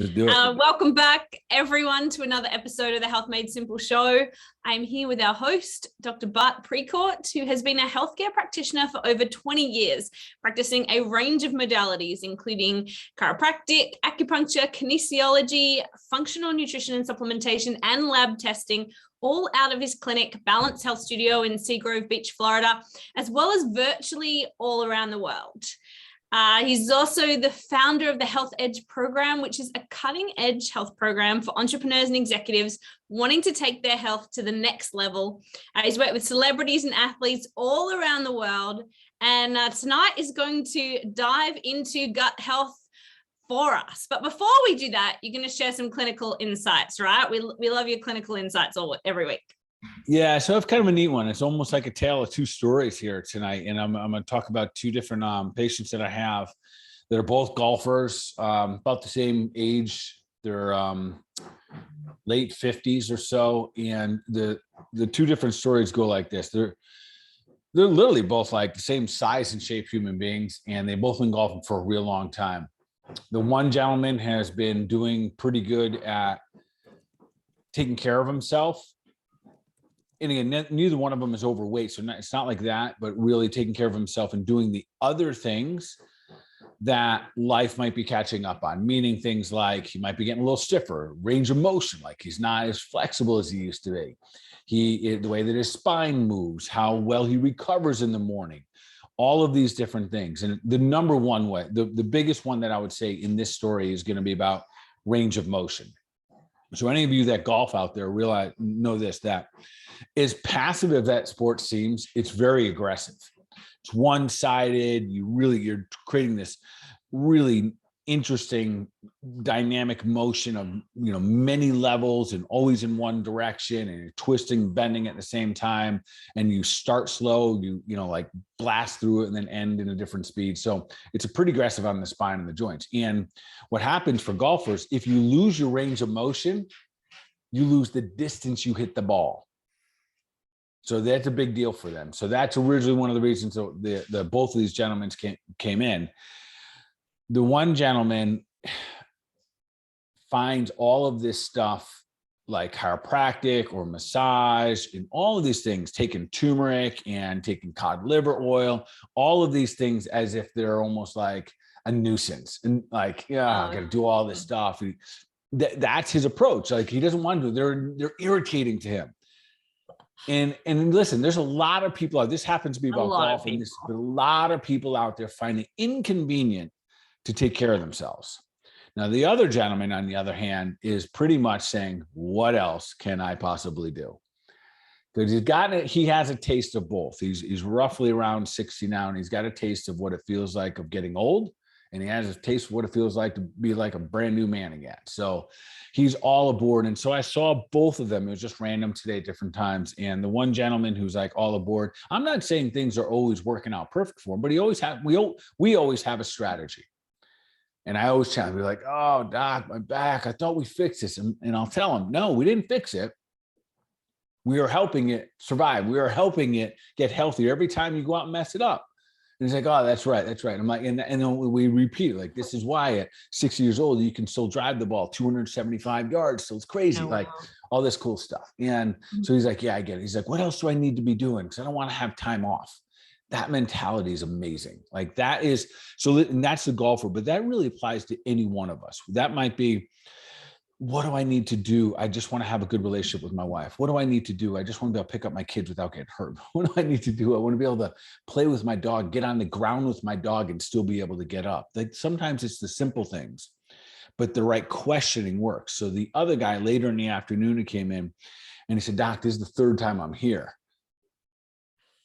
Just do it. Welcome back, everyone, to another episode of the Health Made Simple show. I'm here with our host, Dr. Bart Precourt, who has been a healthcare practitioner for over 20 years, practicing a range of modalities, including chiropractic, acupuncture, kinesiology, functional nutrition and supplementation, and lab testing, all out of his clinic, Balance Health Studio in Seagrove Beach, Florida, as well as virtually all around the world. He's also the founder of the Health Edge program, which is a cutting-edge health program for entrepreneurs and executives wanting to take their health to the next level. He's worked with celebrities and athletes all around the world. And tonight is going to dive into gut health for us. But before we do that, you're going to share some clinical insights, right? We love your clinical insights every week. Yeah, so it's kind of a neat one. It's almost like a tale of two stories here tonight. And I'm going to talk about two different patients that I have that are both golfers, about the same age. They're late 50s or so. And the two different stories go like this. They're literally both like the same size and shape human beings, and they've both been golfing for a real long time. The one gentleman has been doing pretty good at taking care of himself. And again, neither one of them is overweight. So it's not like that, but really taking care of himself and doing the other things that life might be catching up on, meaning things like he might be getting a little stiffer, range of motion, like he's not as flexible as he used to be. The way that his spine moves, how well he recovers in the morning, all of these different things. And the number one way, the biggest one that I would say in this story is going to be about range of motion. So any of you that golf out there know that as passive as that sport seems, it's very aggressive. It's one-sided. You're creating this really interesting dynamic motion of, many levels and always in one direction, and you're twisting, bending at the same time. And you start slow, like blast through it and then end in a different speed. So it's a pretty aggressive on the spine and the joints. And what happens for golfers, if you lose your range of motion, you lose the distance you hit the ball. So that's a big deal for them. So that's originally one of the reasons the both of these gentlemen came in. The one gentleman finds all of this stuff like chiropractic or massage and all of these things, taking turmeric and taking cod liver oil, all of these things as if they're almost like a nuisance. And like, I got to do all this stuff. That's his approach. Like he doesn't want to. They're irritating to him. And listen, there's a lot of people. This happens to be about golf, and but a lot of people out there find it inconvenient to take care of themselves. Now, the other gentleman, on the other hand, is pretty much saying, what else can I possibly do? Because he has a taste of both. He's roughly around 60 now, and he's got a taste of what it feels like of getting old. And he has a taste of what it feels like to be like a brand new man again. So he's all aboard. And so I saw both of them. It was just random today at different times. And the one gentleman who's like all aboard, I'm not saying things are always working out perfect for him, but we always have a strategy. And I always try to be like, oh, doc, my back, I thought we fixed this. And I'll tell him, no, we didn't fix it. We are helping it survive. We are helping it get healthier every time you go out and mess it up. And he's like, oh, that's right. That's right. I'm like, and then we repeat it. Like, this is why at 60 years old, you can still drive the ball 275 yards. So it's crazy. Like all this cool stuff. And so he's like, yeah, I get it. He's like, what else do I need to be doing? Because I don't want to have time off. That mentality is amazing. Like that is, and that's the golfer, but that really applies to any one of us. That might be, what do I need to do? I just want to have a good relationship with my wife. What do I need to do? I just want to be able to pick up my kids without getting hurt. What do I need to do? I want to be able to play with my dog, get on the ground with my dog and still be able to get up. Like sometimes it's the simple things, but the right questioning works. So the other guy later in the afternoon, he came in and he said, doc, this is the third time I'm here.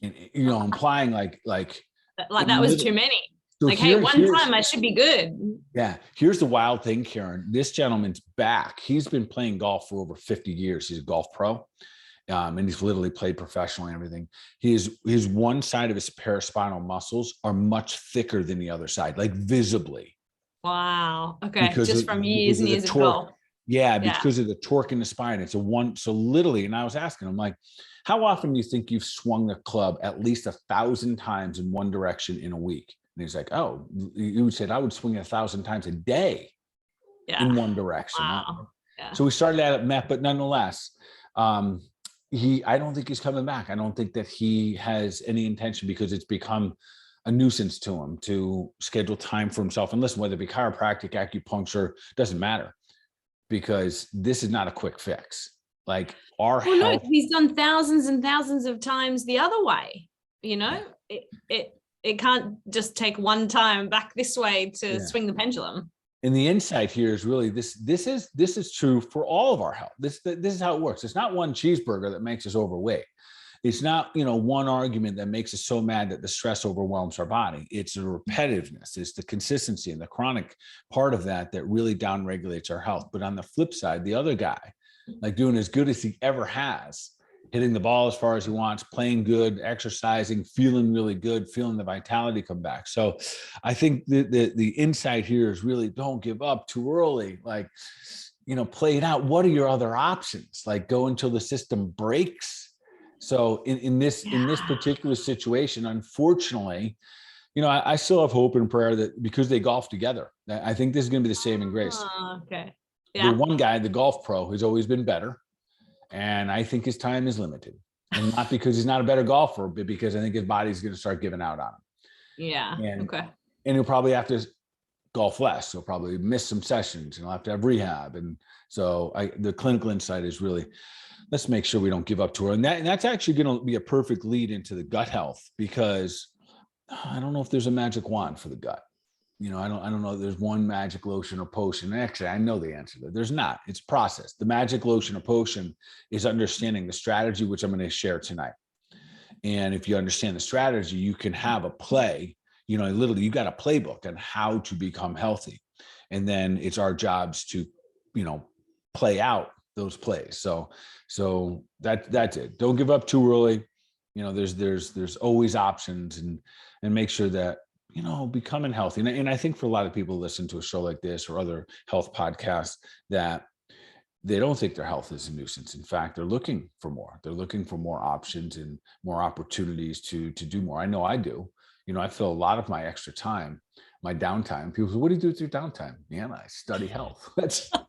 And, implying like that was too many. So like, hey, one time I should be good. Yeah. Here's the wild thing, Karen. This gentleman's back. He's been playing golf for over 50 years. He's a golf pro. And he's literally played professionally and everything. His one side of his paraspinal muscles are much thicker than the other side, like visibly. Wow. Okay. Just from years and years of golf. Yeah, because of the torque in the spine. So literally, and I was asking him, like, how often do you think you've swung the club at least 1,000 times in one direction in a week? And he's like, oh, you said I would swing it 1,000 times a day. Yeah. in one direction. Wow. Yeah. So we started out at meth, but nonetheless, I don't think he's coming back. I don't think that he has any intention, because it's become a nuisance to him to schedule time for himself. And listen, whether it be chiropractic, acupuncture, doesn't matter, because this is not a quick fix. Like our Well, health. no, he's done thousands and thousands of times the other way. You know, it can't just take one time back this way to swing the pendulum. And the insight here is really this is true for all of our health. This is how it works. It's not one cheeseburger that makes us overweight. It's not, one argument that makes us so mad that the stress overwhelms our body. It's the repetitiveness, it's the consistency and the chronic part of that really downregulates our health. But on the flip side, the other guy, like doing as good as he ever has, hitting the ball as far as he wants, playing good, exercising, feeling really good, feeling the vitality come back. So I think the insight here is really don't give up too early. Like, play it out. What are your other options? Like go until the system breaks. So in this particular situation, unfortunately, I still have hope and prayer that because they golf together, I think this is going to be the saving grace. Okay. Yeah. The one guy, the golf pro, has always been better. And I think his time is limited, and not because he's not a better golfer, but because I think his body's going to start giving out on him. Yeah. And he'll probably have to golf less. He'll probably miss some sessions, and he'll have to have rehab. And so the clinical insight is really, let's make sure we don't give up to her. And that's actually going to be a perfect lead into the gut health, because I don't know if there's a magic wand for the gut. I don't know if there's one magic lotion or potion. Actually, I know the answer to that. There's not. It's process. The magic lotion or potion is understanding the strategy, which I'm going to share tonight. And if you understand the strategy, you can have a play. Literally, you got a playbook on how to become healthy. And then it's our jobs to, play out those plays. So that's it. Don't give up too early. There's always options, and make sure that, becoming healthy. And I think for a lot of people who listen to a show like this or other health podcasts, that they don't think their health is a nuisance. In fact, they're looking for more. They're looking for more options and more opportunities to do more. I know I do. I feel a lot of my extra time, my downtime. People say, what do you do with your downtime? Man, I study health. That's, but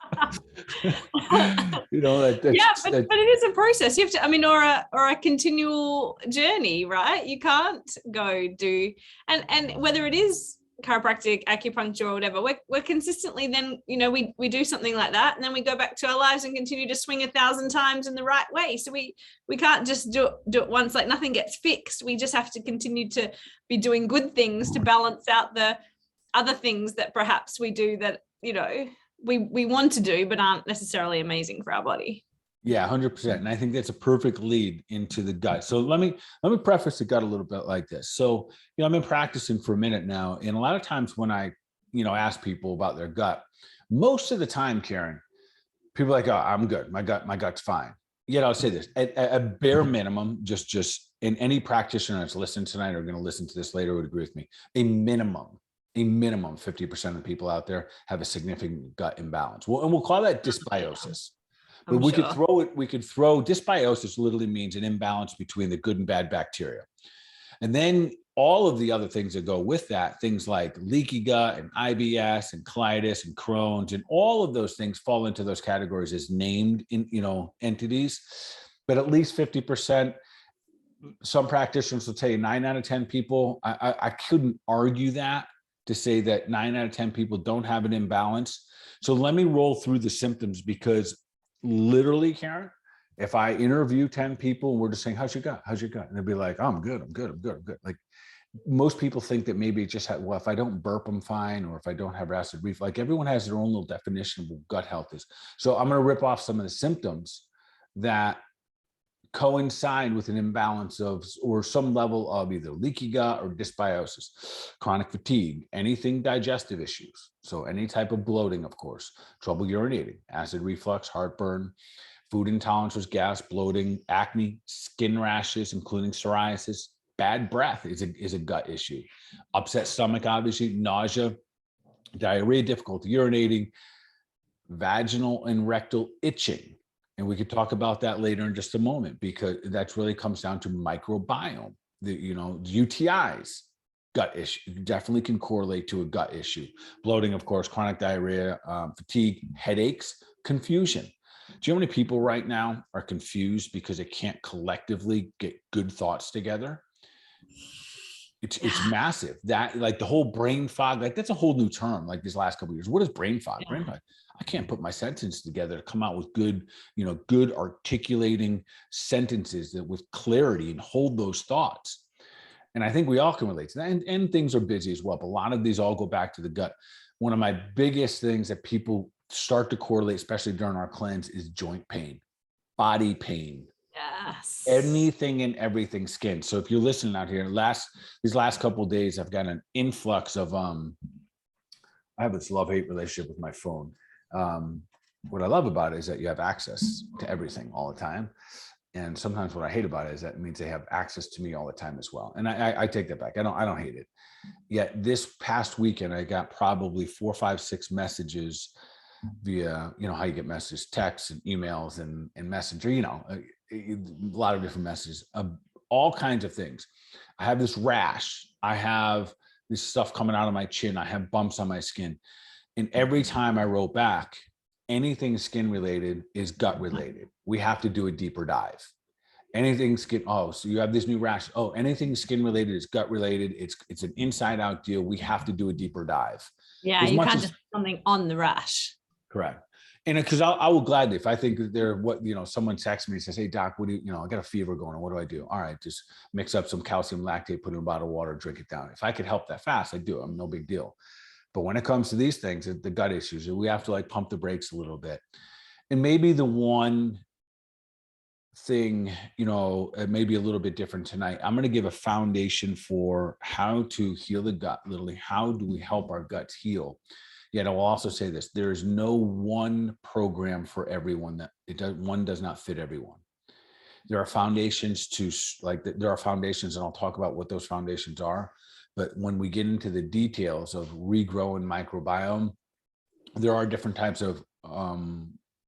it is a process. You have to, or a continual journey, right? You can't go do, and whether it is chiropractic, acupuncture, or whatever, we're consistently then, we do something like that, and then we go back to our lives and continue to swing 1,000 times in the right way. So we can't just do it once, like nothing gets fixed. We just have to continue to be doing good things to balance out the other things that perhaps we do that, we want to do, but aren't necessarily amazing for our body. Yeah, 100%. And I think that's a perfect lead into the gut. So let me preface the gut a little bit like this. So, I've been practicing for a minute now. And a lot of times when I, ask people about their gut, most of the time, Karen, people are like, oh, I'm good. My gut's fine. Yet I'll say this, at a bare minimum, just and any practitioner that's listening tonight or going to listen to this later would agree with me, a minimum 50% of the people out there have a significant gut imbalance. And we'll call that dysbiosis. But we could throw dysbiosis literally means an imbalance between the good and bad bacteria. And then all of the other things that go with that, things like leaky gut and IBS and colitis and Crohn's, and all of those things fall into those categories as named entities. But at least 50%, some practitioners will tell you 9 out of 10 people, I couldn't argue that, to say that 9 out of 10 people don't have an imbalance. So let me roll through the symptoms, because literally, Karen, if I interview 10 people and we're just saying, how's your gut? And they'll be like, oh, I'm good. Like most people think that maybe it just well, if I don't burp, I'm fine. Or if I don't have acid reflux, like everyone has their own little definition of what gut health is. So I'm going to rip off some of the symptoms that coincide with an imbalance of, or some level of either leaky gut or dysbiosis, chronic fatigue, anything digestive issues. So any type of bloating, of course, trouble urinating, acid reflux, heartburn, food intolerances, gas, bloating, acne, skin rashes, including psoriasis, bad breath is a gut issue, upset stomach, obviously, nausea, diarrhea, difficulty urinating, vaginal and rectal itching. And we could talk about that later in just a moment, because that really comes down to microbiome, the UTIs, gut issue. You definitely can correlate to a gut issue. Bloating, of course, chronic diarrhea, fatigue, headaches, confusion. Do you know how many people right now are confused because they can't collectively get good thoughts together? It's massive. That, like, the whole brain fog, like, that's a whole new term, like, these last couple of years. What is brain fog? Brain fog. I can't put my sentences together to come out with good, good articulating sentences that with clarity and hold those thoughts. And I think we all can relate to that. And things are busy as well. But a lot of these all go back to the gut. One of my biggest things that people start to correlate, especially during our cleanse, is joint pain, body pain. Yes. Anything and everything skin. So if you're listening out here, these last couple of days, I've got an influx of I have this love-hate relationship with my phone. What I love about it is that you have access to everything all the time. And sometimes what I hate about it is that it means they have access to me all the time as well. And I take that back. I don't hate it. Yet this past weekend, I got probably 4, 5, 6 messages via, how you get messages, texts and emails and Messenger, a lot of different messages, all kinds of things. I have this rash. I have this stuff coming out of my chin. I have bumps on my skin. And every time I wrote back, anything skin related is gut related. We have to do a deeper dive. Anything skin, so you have this new rash. Oh, anything skin related is gut related. It's an inside out deal. We have to do a deeper dive. Yeah, you can't just put something on the rash. Correct. And because I will gladly, if I think that someone texts me and says, hey, doc, what do I got a fever going on. What do I do? All right, just mix up some calcium lactate, put it in a bottle of water, drink it down. If I could help that fast, I do. I'm no big deal. But when it comes to these things, the gut issues, we have to like pump the brakes a little bit. And maybe the one thing, it may be a little bit different tonight. I'm going to give a foundation for how to heal the gut. Literally, how do we help our guts heal? Yet I will also say this: there is no one program for everyone. One does not fit everyone. There are foundations there are foundations, and I'll talk about what those foundations are. But when we get into the details of regrowing microbiome, there are different types of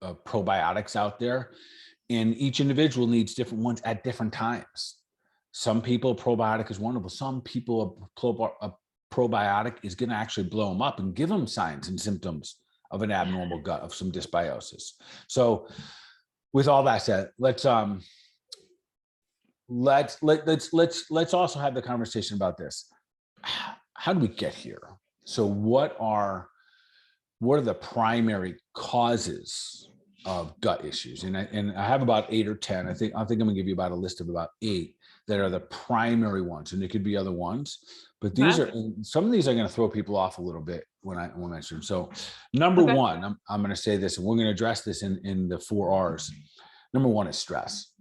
probiotics out there, and each individual needs different ones at different times. Some people, probiotic is wonderful. Some people, a probiotic is going to actually blow them up and give them signs and symptoms of an abnormal gut, of some dysbiosis. So with all that said, let's also have the conversation about this. How do we get here? So what are the primary causes of gut issues? And I have about 8 or 10. I think I'm going to give you about a list of about 8 that are the primary ones, and there could be other ones, but some of these are going to throw people off a little bit when I mention them. So number one, I'm going to say this, and we're going to address this in the 4 R's. Number 1 is stress.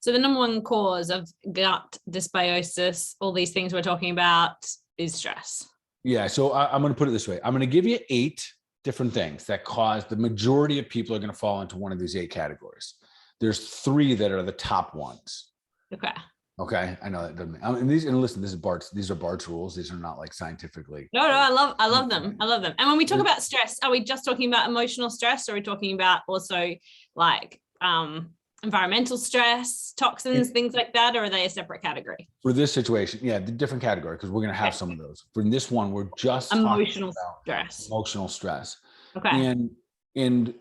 So the number 1 cause of gut dysbiosis, all these things we're talking about, is stress. Yeah. So I'm going to put it this way. I'm going to give you 8 different things that cause the majority of people are going to fall into one of these 8 categories. There's 3 that are the top ones. Okay. I know that doesn't. And listen, these are Bart's rules. These are not like scientifically. No, I love them. I love them. And when we talk about stress, are we just talking about emotional stress, or are we talking about also like environmental stress, toxins, things like that, or are they a separate category? For this situation, the different category, because we're going to have some of those. For this one, we're just emotional stress. Emotional stress. Okay. And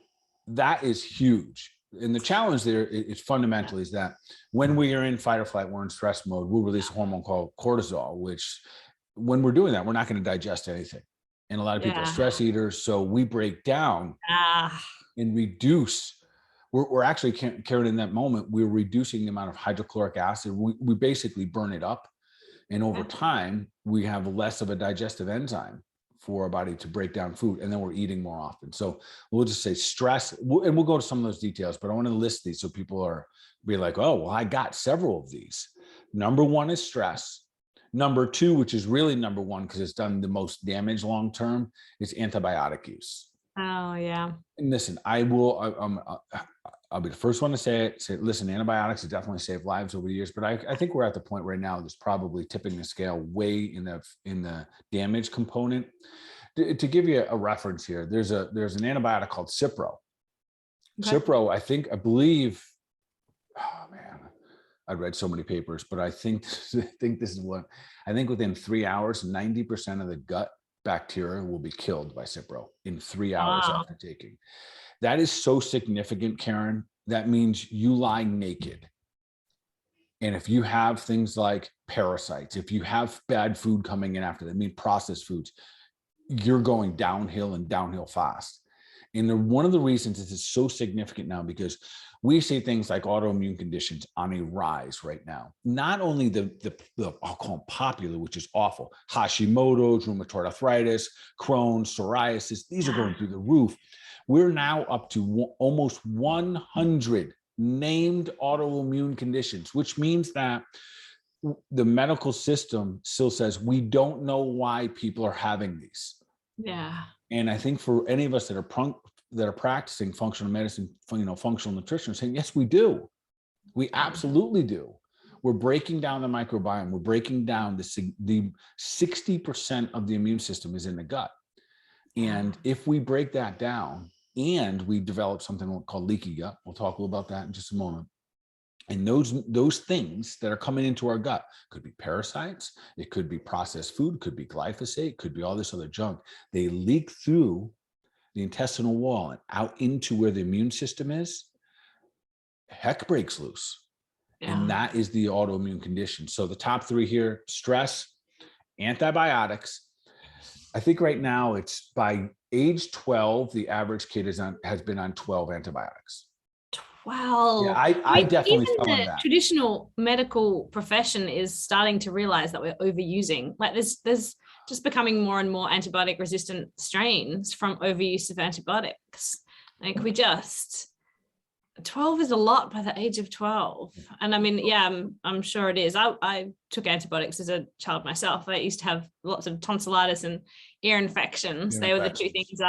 that is huge. And the challenge there is fundamentally is that when we are in fight or flight, we're in stress mode, we'll release a hormone called cortisol, which when we're doing that, we're not going to digest anything. And a lot of people are stress eaters. So we break down and reduce. We're actually, Karen, in that moment, we're reducing the amount of hydrochloric acid. We basically burn it up. And over time, we have less of a digestive enzyme for our body to break down food, and then we're eating more often. So we'll just say stress, and we'll go to some of those details, but I want to list these so people are be like, oh, well, I got several of these. Number 1 is stress. Number 2, which is really number 1 because it's done the most damage long term, is antibiotic use. Oh yeah. And listen, I'll be the first one to say it. Say, listen, antibiotics have definitely saved lives over the years, but I think we're at the point right now that's probably tipping the scale way in the damage component. To give you a reference here, there's an antibiotic called Cipro. Okay. Cipro, I believe, oh man, I've read so many papers, but I think this is what I think within 3 hours, 90% of the gut bacteria will be killed by Cipro in 3 hours Wow. after taking. That is so significant, Karen. That means you lie naked. And if you have things like parasites, if you have bad food coming in after that, I mean processed foods, you're going downhill and downhill fast. And one of the reasons this is so significant now, because we see things like autoimmune conditions on a rise right now. Not only the I'll call them popular, which is awful, Hashimoto's, rheumatoid arthritis, Crohn's, psoriasis, these are going through the roof. We're now up to almost 100 named autoimmune conditions, which means that the medical system still says we don't know why people are having these. Yeah. And I think for any of us that are practicing functional medicine, functional nutrition, saying, yes, we do. We absolutely do. We're breaking down the microbiome. We're breaking down the 60% of the immune system is in the gut. And if we break that down and we develop something called leaky gut, we'll talk a little about that in just a moment. And those things that are coming into our gut could be parasites, it could be processed food, could be glyphosate, could be all this other junk. They leak through the intestinal wall and out into where the immune system is. Heck breaks loose. Yeah. And that is the autoimmune condition. So the top three here: stress, antibiotics. I think right now it's by age 12, the average kid has been on 12 antibiotics. 12. Yeah, I definitely even fell on the that. traditional medical profession is starting to realize that we're overusing. Like there's just becoming more and more antibiotic resistant strains from overuse of antibiotics. Like 12 is a lot by the age of 12. And I mean, yeah, I'm sure it is. I took antibiotics as a child myself. I used to have lots of tonsillitis and ear infections. They were the two things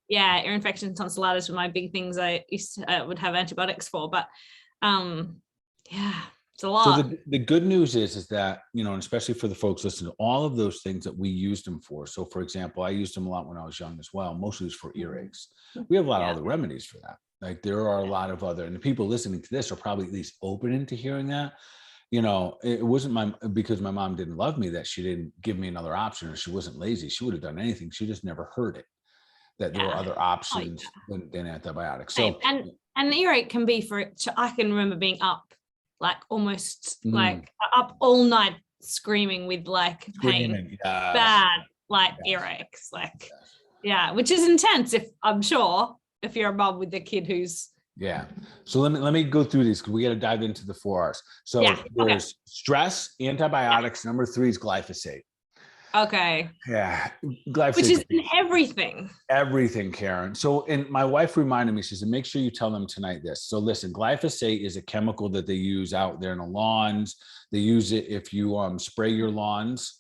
ear infections, tonsillitis were my big things I would have antibiotics for. But it's a lot. So the good news is that, and especially for the folks listening, all of those things that we used them for. So for example, I used them a lot when I was young as well. Mostly was for earaches. We have a lot of other remedies for that. Like there are a lot of other, and the people listening to this are probably at least open to hearing that. It wasn't because my mom didn't love me that she didn't give me another option, or she wasn't lazy. She would have done anything. She just never heard it, that there were other options than antibiotics. So, and the earache can be I can remember being up like almost like up all night screaming with like pain, bad, like earaches, like, which is intense I'm sure if you're a mom with a kid who's. Yeah. So let me go through these because we got to dive into the 4 R's. So there's stress, antibiotics. Number 3 is glyphosate. Okay. Yeah. Glyphosate. Which is in everything. Everything, Karen. So, and my wife reminded me, she said, make sure you tell them tonight this. So listen, glyphosate is a chemical that they use out there in the lawns. They use it if you spray your lawns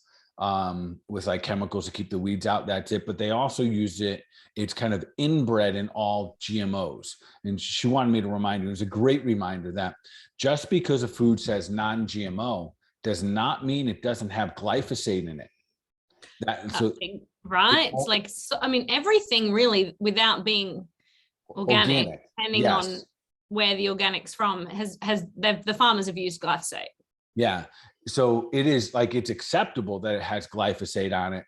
with like chemicals to keep the weeds out. That's it. But they also use it. It's kind of inbred in all GMOs. And she wanted me to remind you, it was a great reminder that just because a food says non-GMO does not mean it doesn't have glyphosate in it. Right. It's like, everything really without being organic. Depending on where the organic's from, the farmers have used glyphosate. Yeah. So it is like, it's acceptable that it has glyphosate on it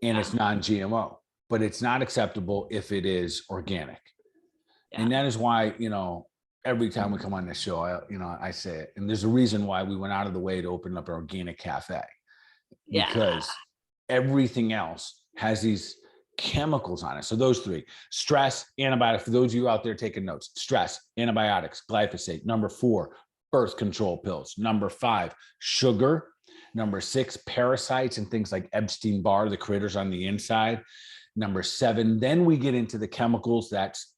and it's non-GMO, but it's not acceptable if it is organic. And that is why, every time we come on this show, I say it, and there's a reason why we went out of the way to open up an organic cafe, because everything else has these chemicals on it. So those 3: stress, antibiotics. For those of you out there taking notes: stress, antibiotics, glyphosate. Number 4, birth control pills. Number 5, sugar. Number 6, parasites and things like Epstein-Barr, the critters on the inside. Number 7, then we get into the chemicals.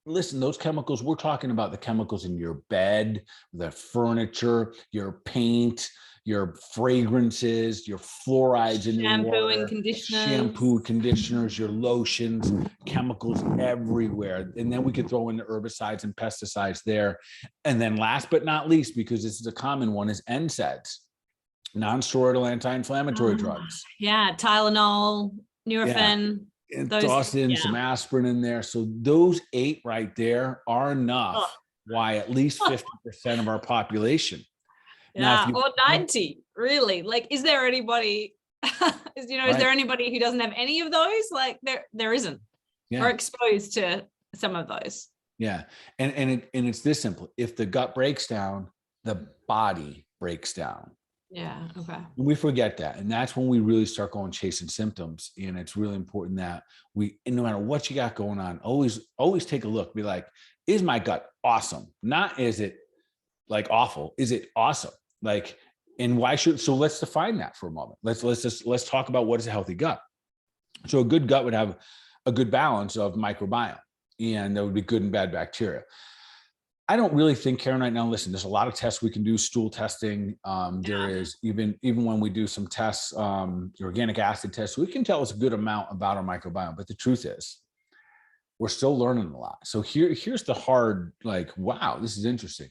Those chemicals, we're talking about the chemicals in your bed, the furniture, your paint, your fragrances, your fluorides in your water, shampoo, conditioners, your lotions, chemicals everywhere. And then we could throw in the herbicides and pesticides there. And then last but not least, because this is a common one, is NSAIDs, non-steroidal anti-inflammatory drugs. Yeah, Tylenol, Nurofen. And toss in some aspirin in there. So those 8 right there are enough why at least 50% of our population Yeah, or 90, really. Like, is there anybody, is there anybody who doesn't have any of those? Like there isn't, or exposed to some of those. Yeah. And it's this simple. If the gut breaks down, the body breaks down. Yeah. Okay. And we forget that. And that's when we really start going chasing symptoms. And it's really important that no matter what you got going on, always take a look, be like, is my gut awesome? Not is it like awful? Is it awesome? Like, and so let's define that for a moment. Let's talk about what is a healthy gut. So a good gut would have a good balance of microbiome, and there would be good and bad bacteria. I don't really think, Karen, right now, listen, there's a lot of tests we can do, stool testing. There is even when we do some tests, the organic acid tests, we can tell us a good amount about our microbiome. But the truth is, we're still learning a lot. So here's the hard, like, wow, this is interesting.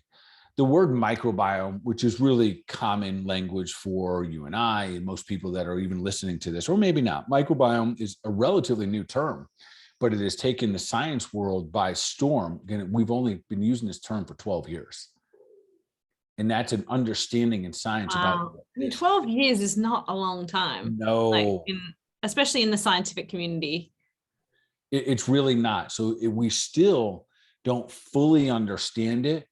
The word microbiome, which is really common language for you and I and most people that are even listening to this, or maybe not, microbiome is a relatively new term, but it has taken the science world by storm. Again, we've only been using this term for 12 years. And that's an understanding in science about it. 12 years is not a long time. No. Especially in the scientific community. It's really not. So we still don't fully understand it.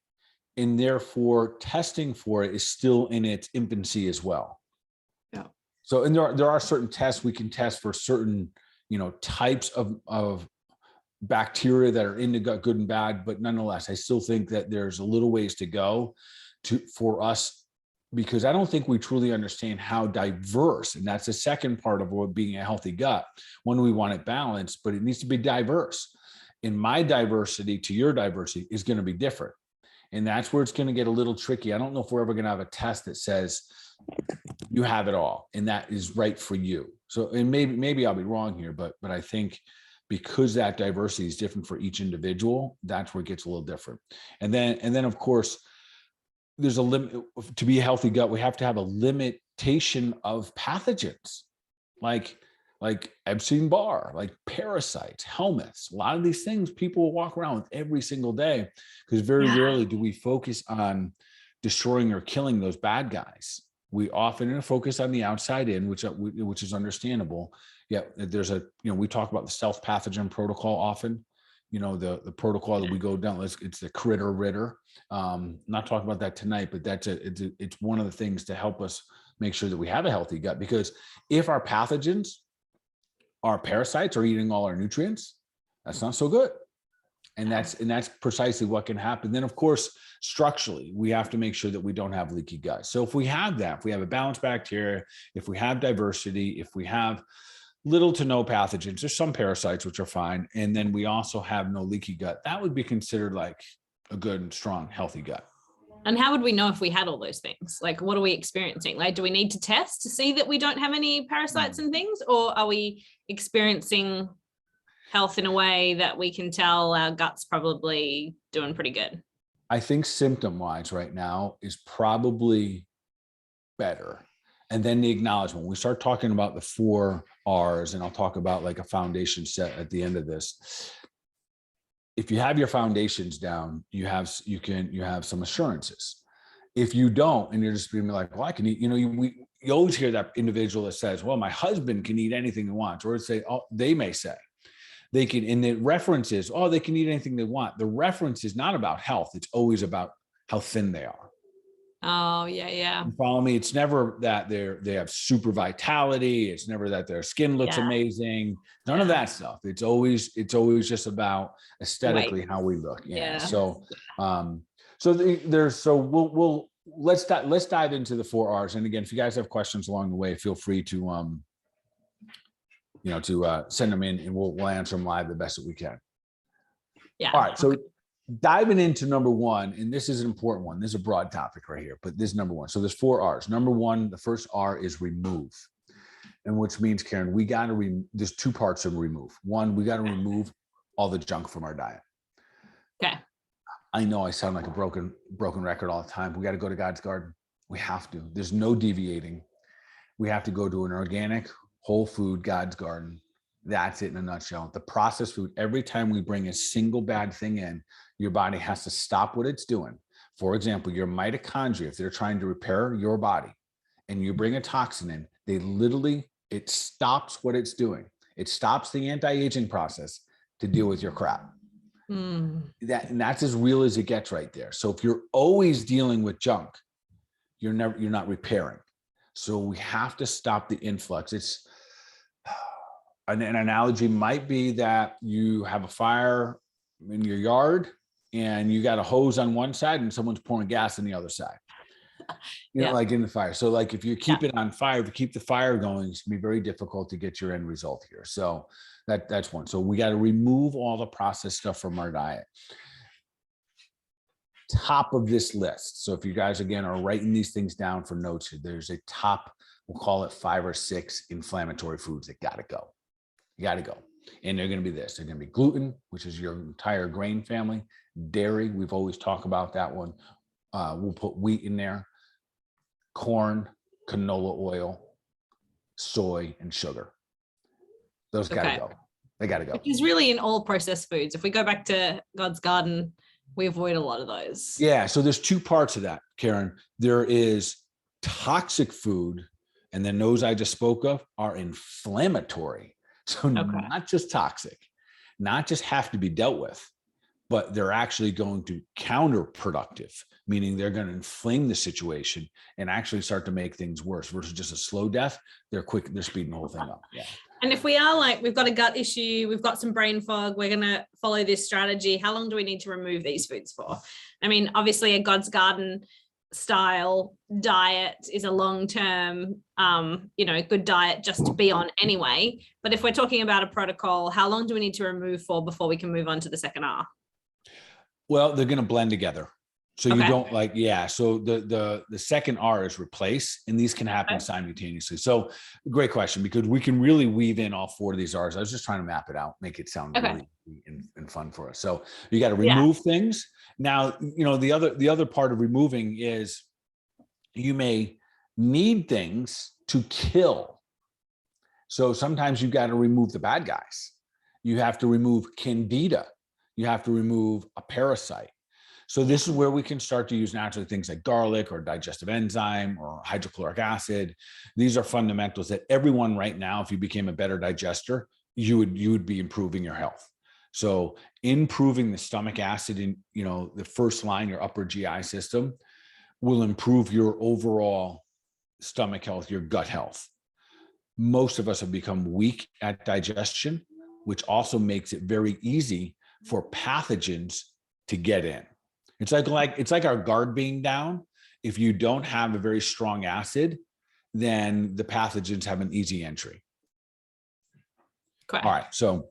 And therefore, testing for it is still in its infancy as well. Yeah. So, and there are certain tests we can test for certain, types of bacteria that are in the gut, good and bad. But nonetheless, I still think that there's a little ways to go for us, because I don't think we truly understand how diverse, and that's the second part of what being a healthy gut. When we want it balanced, but it needs to be diverse. And my diversity to your diversity is going to be different. And that's where it's going to get a little tricky. I don't know if we're ever going to have a test that says you have it all and that is right for you. So, and maybe I'll be wrong here, but I think because that diversity is different for each individual, that's where it gets a little different. And then of course, there's a limit. To be a healthy gut, we have to have a limitation of pathogens, like Epstein-Barr, like parasites, helminths. A lot of these things people will walk around with every single day, because very rarely do we focus on destroying or killing those bad guys. We often focus on the outside in, which is understandable. Yeah, there's we talk about the stealth pathogen protocol often. The protocol that we go down, it's the critter ritter. Not talking about that tonight, but it's one of the things to help us make sure that we have a healthy gut. Because if our pathogens, our parasites, are eating all our nutrients, that's not so good. And that's precisely what can happen. Then, of course, structurally, we have to make sure that we don't have leaky gut. So if we have that, if we have a balanced bacteria, if we have diversity, if we have little to no pathogens, there's some parasites, which are fine. And then we also have no leaky gut, that would be considered like a good and strong, healthy gut. And how would we know if we had all those things? Like, what are we experiencing? Like, do we need to test to see that we don't have any parasites and things? Or are we experiencing health in a way that we can tell our gut's probably doing pretty good? I think symptom-wise right now is probably better. And then the acknowledgement. We start talking about the 4 R's, and I'll talk about like a foundation set at the end of this. If you have your foundations down, you have some assurances. If you don't, and you're just being like, well, I can eat, you always hear that individual that says, well, my husband can eat anything he wants, or they may say they can, and the reference is, oh, they can eat anything they want. The reference is not about health. It's always about how thin they are. Oh, yeah. You follow me? It's never that they have super vitality. It's never that their skin looks amazing. None of that stuff. It's always just about aesthetically how we look. Yeah. So, let's dive into the 4 R's. And again, if you guys have questions along the way, feel free to send them in, and we'll answer them live the best that we can. Yeah. All right. So diving into number 1, and this is an important one. This is a broad topic right here, but this is number 1. So there's 4 R's. Number 1, the first R is remove. And which means, Karen, there's 2 parts of remove. 1, we got to remove all the junk from our diet. Okay. I know I sound like a broken record all the time. We got to go to God's garden. We have to. There's no deviating. We have to go to an organic, whole food, God's garden. That's it in a nutshell. The processed food, every time we bring a single bad thing in, your body has to stop what it's doing For example, your mitochondria, if they're trying to repair your body and you bring a toxin in, it stops what it's doing. It stops the anti-aging process to deal with your crap. And that's as real as it gets right there. So if you're always dealing with junk, you're not repairing. So we have to stop the influx. It's an analogy might be that you have a fire in your yard and you got a hose on one side and someone's pouring gas on the other side. Like in the fire. So like if you keep it on fire, if you keep the fire going, it's gonna be very difficult to get your end result here. So that's one. So we got to remove all the processed stuff from our diet. Top of this list. So if you guys, again, are writing these things down for notes, there's a top, we'll call it 5 or 6 inflammatory foods that got to go. You got to go. And they're going to be this. They're going to be gluten, which is your entire grain family. Dairy, we've always talked about that one. We'll put wheat in there. Corn, canola oil, soy, and sugar. Those got to go. They got to go. Which is really in all processed foods. If we go back to God's garden, we avoid a lot of those. Yeah. So there's 2 parts of that, Karen. There is toxic food, and then those I just spoke of are inflammatory. So not just toxic, not just have to be dealt with, but they're actually going to counterproductive, meaning they're going to inflame the situation and actually start to make things worse versus just a slow death. They're speeding the whole thing up. Yeah. And if we are like, we've got a gut issue, we've got some brain fog, we're going to follow this strategy, how long do we need to remove these foods for? I mean, obviously a God's garden style diet is a long-term, good diet just to be on anyway. But if we're talking about a protocol, how long do we need to remove for before we can move on to the second R? Well, they're going to blend together. So you don't so the second R is replace, and these can happen simultaneously. So great question, because we can really weave in all 4 of these R's. I was just trying to map it out, make it sound really and fun for us. So you got to remove things. Now, the other part of removing is you may need things to kill. So sometimes you got to remove the bad guys. You have to remove candida. You have to remove a parasite. So this is where we can start to use naturally things like garlic or digestive enzyme or hydrochloric acid. These are fundamentals that everyone right now, if you became a better digester, you would be improving your health. So improving the stomach acid in, the first line, your upper GI system, will improve your overall stomach health, your gut health. Most of us have become weak at digestion, which also makes it very easy for pathogens to get in. It's like our guard being down. If you don't have a very strong acid, then the pathogens have an easy entry. Correct. All right. So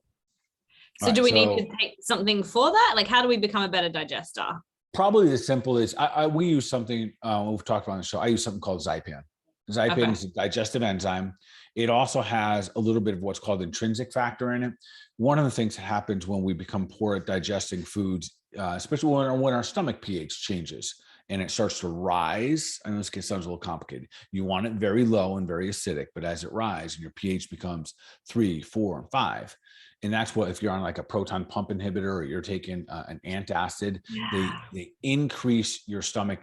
do we need to take something for that? Like, how do we become a better digester? Probably the simple is we use something we've talked about on the show. I use something called Zypan. Zypan is a digestive enzyme. It also has a little bit of what's called intrinsic factor in it. One of the things that happens when we become poor at digesting foods, especially when our stomach pH changes and it starts to rise. I know this sounds a little complicated. You want it very low and very acidic, but as it rises, your pH becomes 3, 4, and 5. And that's what, if you're on like a proton pump inhibitor or you're taking an antacid, they increase your stomach,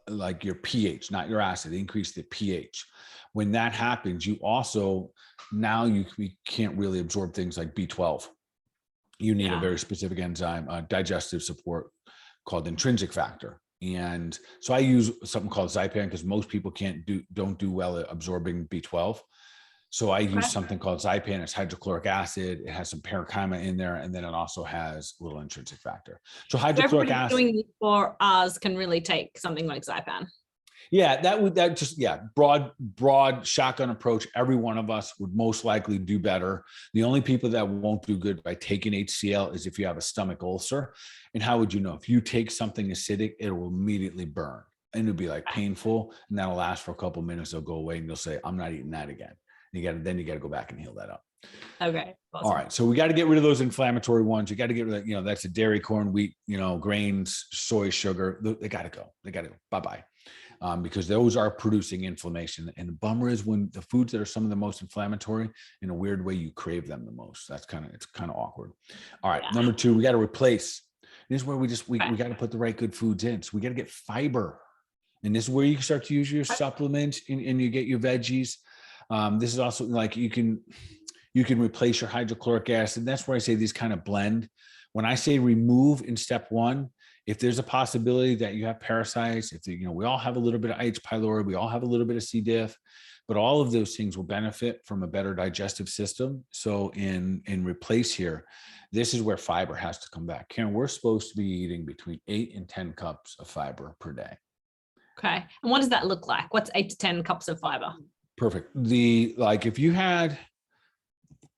like your pH, not your acid, they increase the pH. When that happens, you also, we can't really absorb things like B12. You need a very specific enzyme, digestive support called intrinsic factor. And so I use something called Zypan because most people don't do well at absorbing B12. So I use something called Zypan. It's hydrochloric acid. It has some parenchyma in there, and then it also has a little intrinsic factor. So hydrochloric acid. Doing these 4 R's can really take something like Zypan. Yeah, broad shotgun approach. Every one of us would most likely do better. The only people that won't do good by taking HCl is if you have a stomach ulcer. And how would you know? If you take something acidic, it will immediately burn. And it'll be like painful, and that'll last for a couple of minutes. They'll go away, and you'll say, "I'm not eating that again." And you got to go back and heal that up. Okay. Awesome. All right. So we got to get rid of those inflammatory ones. You got to get rid of, that's a dairy, corn, wheat, grains, soy, sugar. They got to go. They got to go. Bye-bye. Because those are producing inflammation. And the bummer is when the foods that are some of the most inflammatory, in a weird way, you crave them the most. It's kind of awkward. All right. Number 2, we got to replace. This is where we got to put the right good foods in. So we got to get fiber. And this is where you start to use your supplements and you get your veggies. This is also like you can replace your hydrochloric acid. That's where I say these kind of blend. When I say remove in step one, if there's a possibility that you have parasites, we all have a little bit of H. pylori, we all have a little bit of C. diff, but all of those things will benefit from a better digestive system. So in replace here, this is where fiber has to come back. Karen, we're supposed to be eating between 8 and 10 cups of fiber per day. Okay. And what does that look like? What's 8 to 10 cups of fiber? Perfect. If you had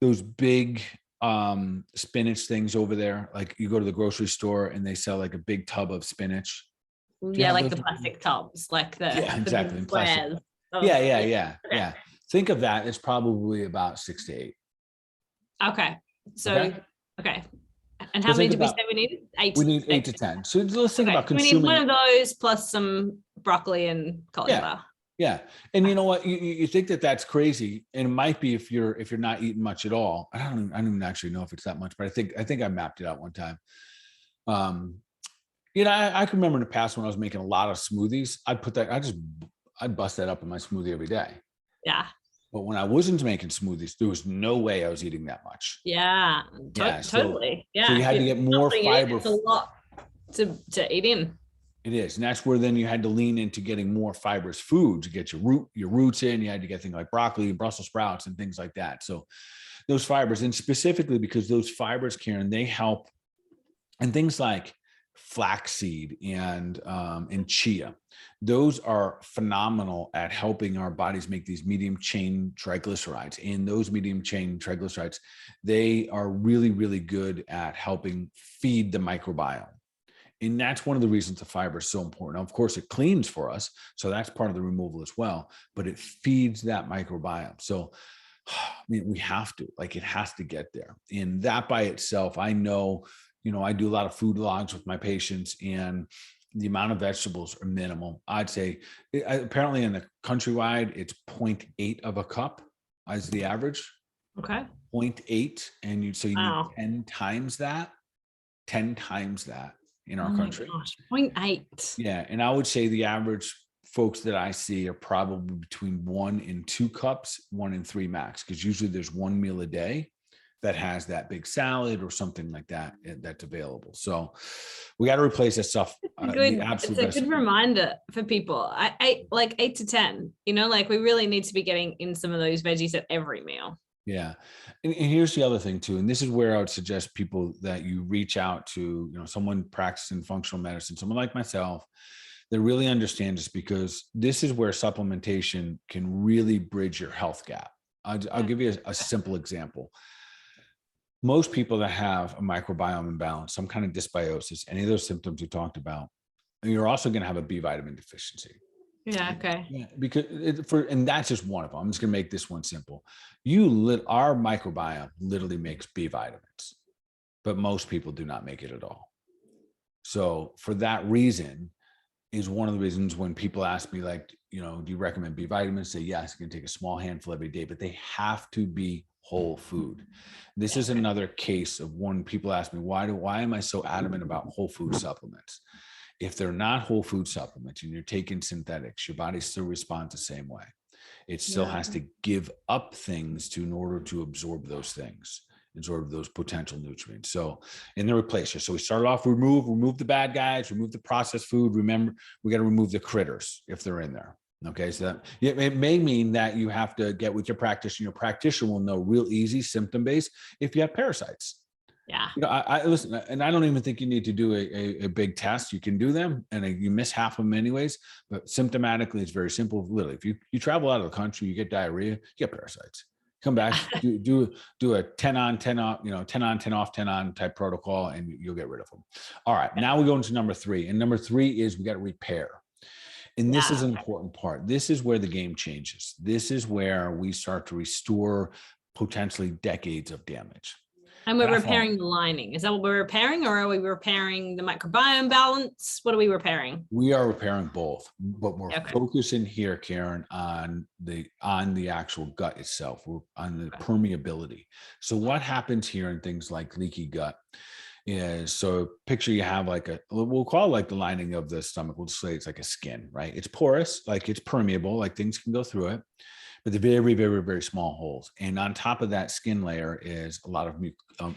those big spinach things over there, like you go to the grocery store and they sell like a big tub of spinach. Yeah, like the plastic tubs, like exactly. Plastic. Yeah. Think of that. It's probably about 6 to 8. Okay. So, okay. And how many did we say we need? 8. We need 8 to 10. So let's think about consuming. We need one of those plus some broccoli and cauliflower. Yeah. And you know what? You think that that's crazy. And it might be if you're not eating much at all. I don't even actually know if it's that much, but I think I mapped it out one time. I can remember in the past when I was making a lot of smoothies, I'd bust that up in my smoothie every day. Yeah. But when I wasn't making smoothies, there was no way I was eating that much. Yeah. Totally. Yeah. So you had to get more fiber. It's a lot to eat in. It is. And that's where then you had to lean into getting more fibrous food to get your roots in. You had to get things like broccoli and Brussels sprouts and things like that. So those fibers, and specifically because those fibers, Karen, they help, and things like flaxseed and chia, those are phenomenal at helping our bodies make these medium chain triglycerides. And those medium chain triglycerides, they are really, really good at helping feed the microbiome. And that's one of the reasons the fiber is so important. Now, of course, it cleans for us. So that's part of the removal as well, but it feeds that microbiome. So we have to, it has to get there. And that by itself, I know, I do a lot of food logs with my patients, and the amount of vegetables are minimal. I'd say apparently in the countrywide, it's 0.8 of a cup as the average. Okay. 0.8. And you need 10 times that in our country. Gosh, 0.8. Yeah. And I would say the average folks that I see are probably between 1 and 2 cups, 1 and 3 max, because usually there's one meal a day that has that big salad or something like that that's available. So we got to replace that stuff. It's a good reminder for people. I like 8 to 10, we really need to be getting in some of those veggies at every meal. Yeah. And here's the other thing too. And this is where I would suggest people that you reach out to, someone practicing functional medicine, someone like myself, that really understands this, because this is where supplementation can really bridge your health gap. I'll give you a simple example. Most people that have a microbiome imbalance, some kind of dysbiosis, any of those symptoms we talked about, you're also going to have a B vitamin deficiency. Yeah. Okay. Yeah, because and that's just one of them. I'm just going to make this one simple. Our microbiome literally makes B vitamins, but most people do not make it at all. So for that reason is one of the reasons when people ask me, do you recommend B vitamins? Say yes, you can take a small handful every day, but they have to be whole food. This is another case of when people ask me, why am I so adamant about whole food supplements? If they're not whole food supplements and you're taking synthetics, your body still responds the same way. It still has to give up things in order to absorb those things, absorb those potential nutrients. So in the replacer. So we started off, remove the bad guys, remove the processed food. Remember, we got to remove the critters if they're in there. Okay. So it may mean that you have to get with your practitioner. Your practitioner will know real easy symptom-based if you have parasites. Yeah. I listen, and I don't even think you need to do a big test. You can do them and you miss half of them anyways, but symptomatically it's very simple. Literally, if you travel out of the country, you get diarrhea, you get parasites. Come back, do a 10 on, 10 off, 10 on, 10 off, 10 on type protocol, and you'll get rid of them. All right. Now we go into number 3. And number 3 is we got to repair. And this is an important part. This is where the game changes. This is where we start to restore potentially decades of damage. And we're repairing the lining. Is that what we're repairing, or are we repairing the microbiome balance? What are we repairing? We are repairing both, but we're focusing here, Karen, on the actual gut itself. We're on the permeability. So what happens here in things like leaky gut is, so picture you have like we'll call it like the lining of the stomach. We'll just say it's like a skin, right? It's porous, like it's permeable, like things can go through it, but they're very, very, very small holes. And on top of that skin layer is a lot of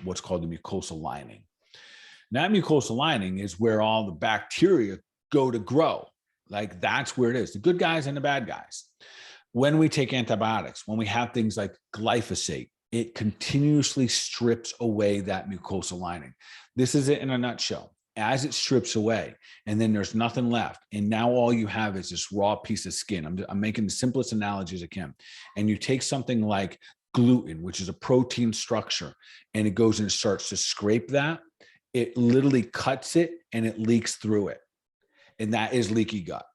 what's called the mucosal lining. That mucosal lining is where all the bacteria go to grow. Like that's where it is, the good guys and the bad guys. When we take antibiotics, when we have things like glyphosate, it continuously strips away that mucosal lining. This is it in a nutshell. As it strips away, and then there's nothing left, and now all you have is this raw piece of skin. I'm making the simplest analogy as I can. And you take something like gluten, which is a protein structure, and it goes and starts to scrape that. It literally cuts it and it leaks through it. And that is leaky gut.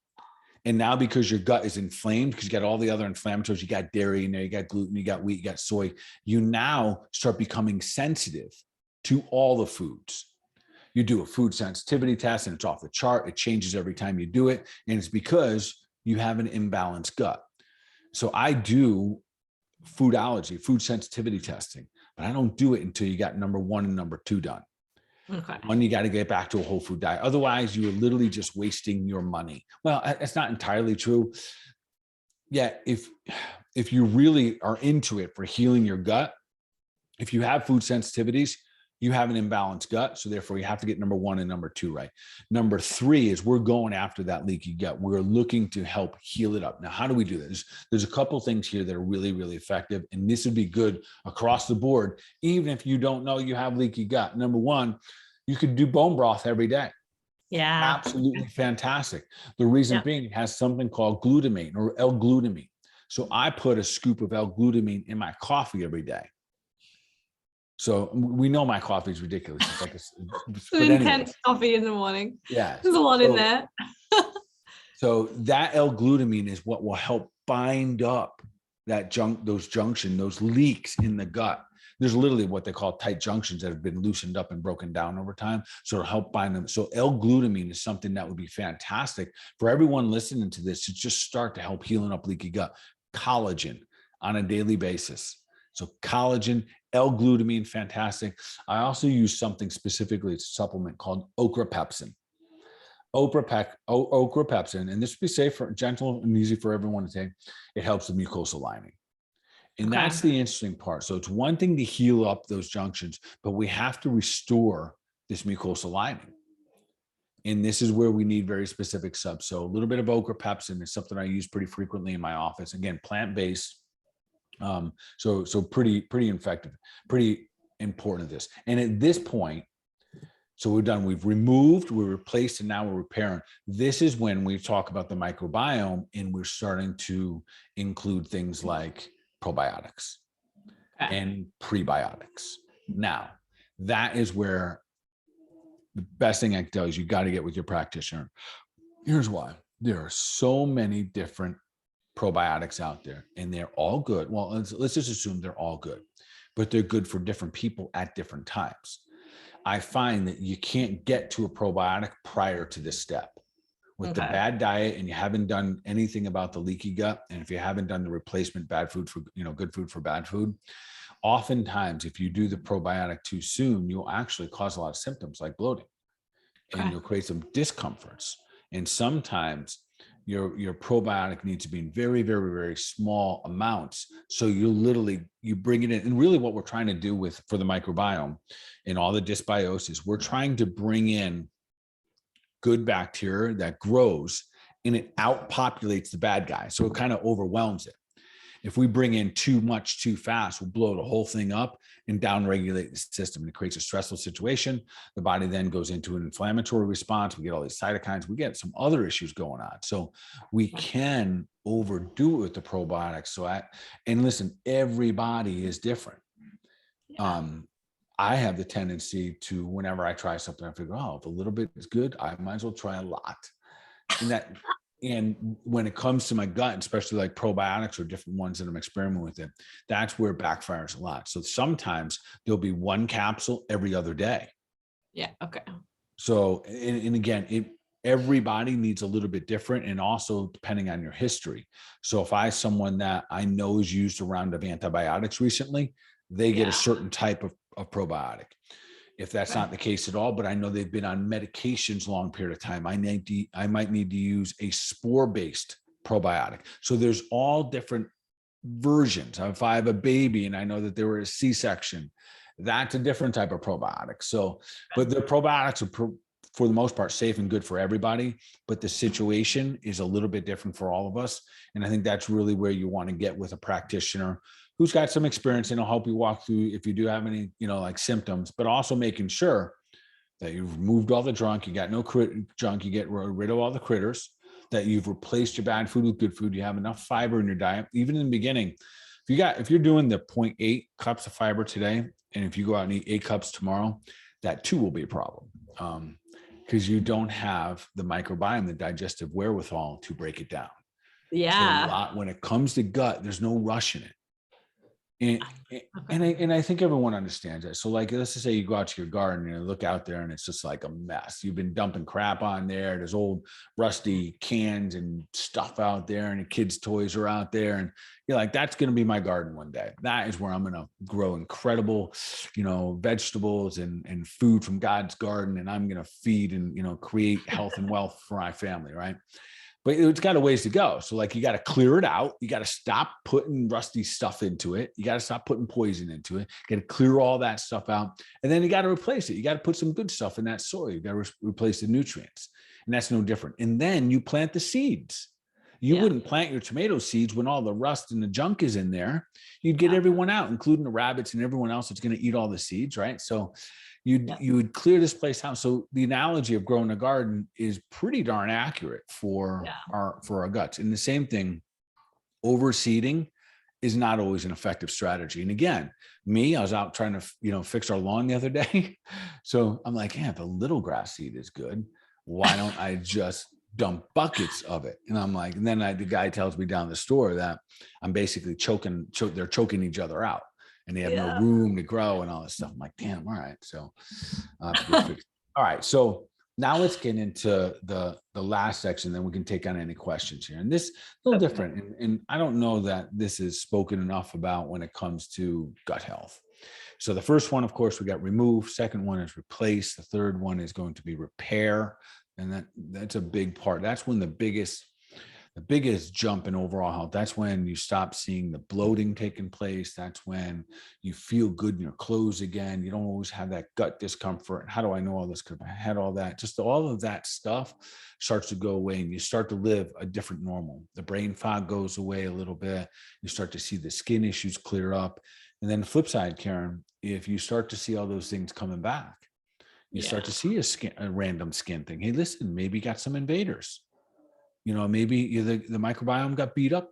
And now because your gut is inflamed, because you got all the other inflammatories, you got dairy in there, you got gluten, you got wheat, you got soy, you now start becoming sensitive to all the foods. You do a food sensitivity test and it's off the chart. It changes every time you do it. And it's because you have an imbalanced gut. So I do foodology, food sensitivity testing, but I don't do it until you got number 1 and number 2 done. Okay. One, you got to get back to a whole food diet. Otherwise, you're literally just wasting your money. Well, it's not entirely true. Yeah, if you really are into it for healing your gut, if you have food sensitivities, you have an imbalanced gut. So therefore, you have to get number 1 and number 2 right. Number 3 is we're going after that leaky gut. We're looking to help heal it up. Now, how do we do this? There's a couple things here that are really, really effective. And this would be good across the board, even if you don't know you have leaky gut. Number 1, you could do bone broth every day. Yeah. Absolutely fantastic. The reason being, it has something called glutamate or L-glutamine. So I put a scoop of L-glutamine in my coffee every day. So we know my coffee is ridiculous. It's like an intense coffee in the morning. Yeah. There's a lot in there. So that L-glutamine is what will help bind up that those leaks in the gut. There's literally what they call tight junctions that have been loosened up and broken down over time. So it'll help bind them. So L-glutamine is something that would be fantastic for everyone listening to this to just start to help healing up leaky gut. Collagen on a daily basis. So collagen, L-glutamine, fantastic. I also use something specifically to supplement called ochrapepsin. Ochrapepsin, and this would be safe, for gentle and easy for everyone to take. It helps the mucosal lining. And that's the interesting part. So it's one thing to heal up those junctions, but we have to restore this mucosal lining. And this is where we need very specific subs. So a little bit of ochrapepsin is something I use pretty frequently in my office. Again, plant-based. So pretty effective, pretty important at this. And at this point, so we've removed, we replaced, and now we're repairing. This is when we talk about the microbiome and we're starting to include things like probiotics and prebiotics. Now, that is where the best thing I can tell you is you got to get with your practitioner. Here's why. There are so many different probiotics out there and they're all good. Well, let's just assume they're all good, but they're good for different people at different times. I find that you can't get to a probiotic prior to this step. With the bad diet and you haven't done anything about the leaky gut, and if you haven't done the replacement bad food for, good food for bad food, oftentimes if you do the probiotic too soon, you'll actually cause a lot of symptoms like bloating and you'll create some discomforts. And sometimes your probiotic needs to be in very, very, very small amounts. So you bring it in. And really what we're trying to do for the microbiome and all the dysbiosis, we're trying to bring in good bacteria that grows and it outpopulates the bad guy. So it kind of overwhelms it. If we bring in too much too fast, we'll blow the whole thing up and downregulate the system. And it creates a stressful situation. The body then goes into an inflammatory response. We get all these cytokines. We get some other issues going on. So we can overdo it with the probiotics. And listen, everybody is different. I have the tendency to, whenever I try something, I figure, if a little bit is good, I might as well try a lot. And when it comes to my gut, especially like probiotics or different ones that I'm experimenting with it, that's where it backfires a lot. So sometimes there'll be one capsule every other day. Yeah. Okay. So, and again, everybody needs a little bit different, and also depending on your history. So if someone that I know has used a round of antibiotics recently, they get a certain type of probiotic. if that's not the case at all, but I know they've been on medications long period of time, I might need to use a spore-based probiotic. So there's all different versions. If I have a baby and I know that there were a C-section, that's a different type of probiotic. So, but the probiotics are for the most part safe and good for everybody, but the situation is a little bit different for all of us. And I think that's really where you want to get with a practitioner who's got some experience, and will help you walk through if you do have any, like symptoms, but also making sure that you've removed all the junk, you got no junk, you get rid of all the critters, that you've replaced your bad food with good food, you have enough fiber in your diet. Even in the beginning, if you're doing the 0.8 cups of fiber today, and if you go out and eat 8 cups tomorrow, that too will be a problem. Because you don't have the microbiome, the digestive wherewithal to break it down. Yeah. So when it comes to gut, there's no rush in it. And I think everyone understands that. So like, let's just say you go out to your garden and you look out there and it's just like a mess. You've been dumping crap on there. There's old rusty cans and stuff out there, and the kids' toys are out there. And you're like, that's going to be my garden one day. That is where I'm going to grow incredible, vegetables and food from God's garden. And I'm going to feed and, create health and wealth for my family. Right. But it's got a ways to go. So like, you got to clear it out. You got to stop putting rusty stuff into it. You got to stop putting poison into it. You got to clear all that stuff out. And then you got to replace it. You got to put some good stuff in that soil. You got to replace the nutrients. And that's no different. And then you plant the seeds. You wouldn't plant your tomato seeds when all the rust and the junk is in there. You'd get everyone out, including the rabbits and everyone else that's going to eat all the seeds, right? So you would clear this place out. So the analogy of growing a garden is pretty darn accurate for our guts. And the same thing, overseeding is not always an effective strategy. And again, I was out trying to, fix our lawn the other day. So I'm like, if a little grass seed is good, why don't I just dump buckets of it? And I'm like, and then the guy tells me down the store that I'm basically they're choking each other out. And they have no room to grow and all this stuff. I'm like, damn, all right. So, all right. So now let's get into the last section. Then we can take on any questions here. And this is a little different. And I don't know that this is spoken enough about when it comes to gut health. So the first one, of course, we got remove. Second one is replace. The third one is going to be repair. And that's a big part. That's when the biggest jump in overall health. That's when you stop seeing the bloating taking place. That's when you feel good in your clothes again. You don't always have that gut discomfort. How do I know all this? Because I had all that. Just all of that stuff starts to go away, and you start to live a different normal. The brain fog goes away a little bit. You start to see the skin issues clear up. And then the flip side, Karen, if you start to see all those things coming back, you start to see a random skin thing. Hey, listen, maybe you got some invaders. Maybe the microbiome got beat up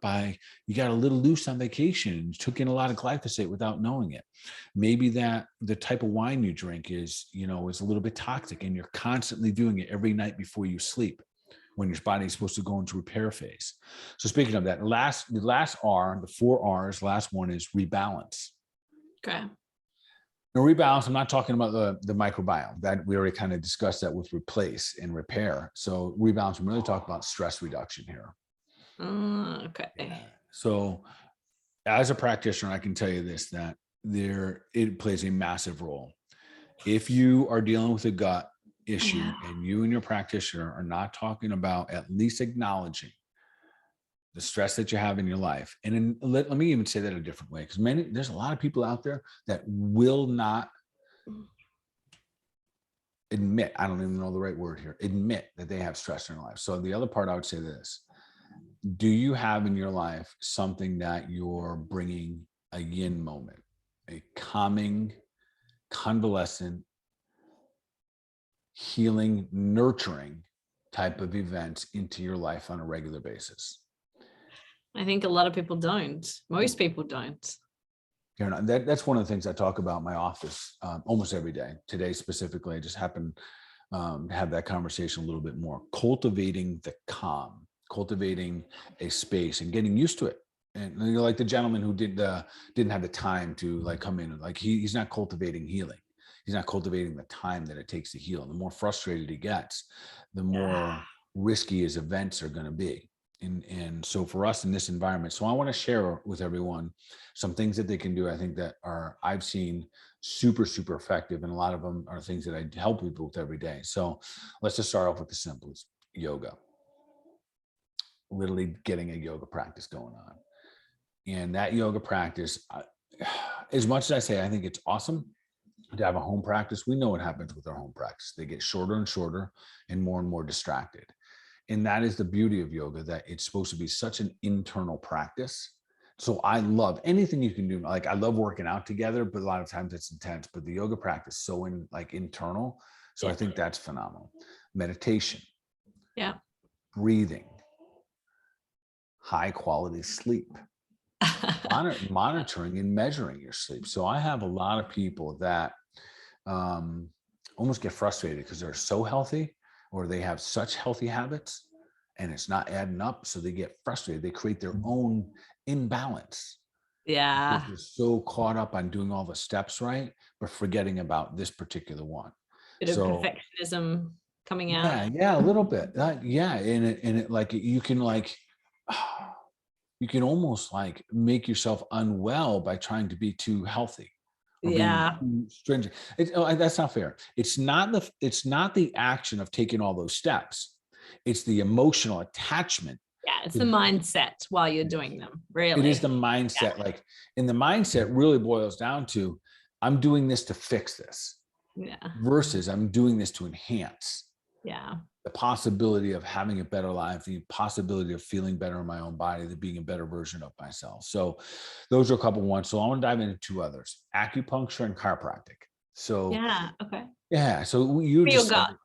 you got a little loose on vacation, took in a lot of glyphosate without knowing it. Maybe that the type of wine you drink is a little bit toxic, and you're constantly doing it every night before you sleep when your body is supposed to go into repair phase. So speaking of that, the last R, the 4 R's, last one is rebalance. Okay. Now, rebalance, I'm not talking about the microbiome. That we already kind of discussed that with replace and repair. So rebalance, I'm really talking about stress reduction here. Okay. Yeah. So as a practitioner, I can tell you this, that it plays a massive role. If you are dealing with a gut issue and you and your practitioner are not talking about at least acknowledging the stress that you have in your life. And let me even say that a different way, because there's a lot of people out there that will not admit, I don't even know the right word here, admit that they have stress in their life. So the other part, I would say this: do you have in your life something that you're bringing a yin moment, a calming, convalescent, healing, nurturing type of events into your life on a regular basis? I think a lot of people don't. Most people don't. That's one of the things I talk about in my office almost every day. Today specifically, I just happened to have that conversation a little bit more. Cultivating the calm, cultivating a space, and getting used to it. And like the gentleman who didn't have the time to come in, and he's not cultivating healing. He's not cultivating the time that it takes to heal. And the more frustrated he gets, the more risky his events are going to be. And so for us in this environment, so I want to share with everyone some things that they can do. I think that I've seen super, super effective. And a lot of them are things that I help people with every day. So let's just start off with the simplest: yoga. Literally getting a yoga practice going on. And that yoga practice, as much as I say, I think it's awesome to have a home practice. We know what happens with our home practice. They get shorter and shorter and more distracted. And that is the beauty of yoga, that it's supposed to be such an internal practice. So I love anything you can do. Like, I love working out together, but a lot of times it's intense. But the yoga practice so internal. So I think that's phenomenal. Meditation, Yeah. breathing, high quality sleep, monitoring and measuring your sleep. So I have a lot of people that almost get frustrated because they're so healthy, or they have such healthy habits, and it's not adding up. So they get frustrated. They create their own imbalance. Yeah. Because they're so caught up on doing all the steps right, but forgetting about this particular one. Bit of perfectionism coming out. Yeah, a little bit. Yeah, and it like you can you can almost like make yourself unwell by trying to be too healthy or being too stringent. That's not fair. It's not the action of taking all those steps. It's the emotional attachment. Yeah, it's the mindset while you're doing them, really. It is the mindset. Yeah. And the mindset really boils down to, I'm doing this to fix this. Yeah. Versus I'm doing this to enhance. Yeah. The possibility of having a better life, the possibility of feeling better in my own body, the being a better version of myself. So those are a couple ones. So I want to dive into two others: acupuncture and chiropractic. So okay. Yeah. So you just Yoga.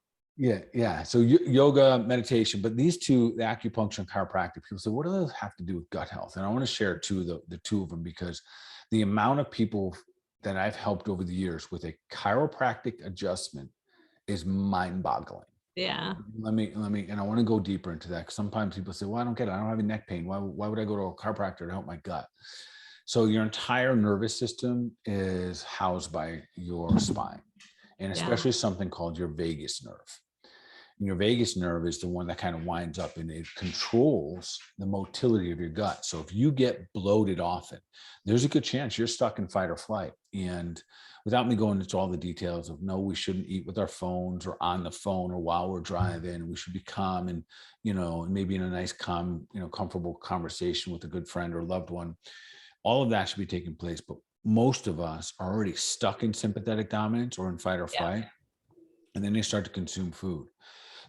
Yeah. So yoga, meditation, but these two, the acupuncture and chiropractic, people say, what do those have to do with gut health? And I want to share the two of them, because the amount of people that I've helped over the years with a chiropractic adjustment is mind-boggling. Yeah. Let me, and I want to go deeper into that, because sometimes people say, well, I don't get it. I don't have any neck pain. Why would I go to a chiropractor to help my gut? So your entire nervous system is housed by your spine, and especially something called your vagus nerve. And your vagus nerve is the one that kind of winds up and it controls the motility of your gut. So if you get bloated often, there's a good chance you're stuck in fight or flight. And without me going into all the details of, no, we shouldn't eat with our phones or on the phone or while we're driving. We should be calm and, maybe in a nice, calm, comfortable conversation with a good friend or loved one. All of that should be taking place. But most of us are already stuck in sympathetic dominance or in fight or flight. And then they start to consume food.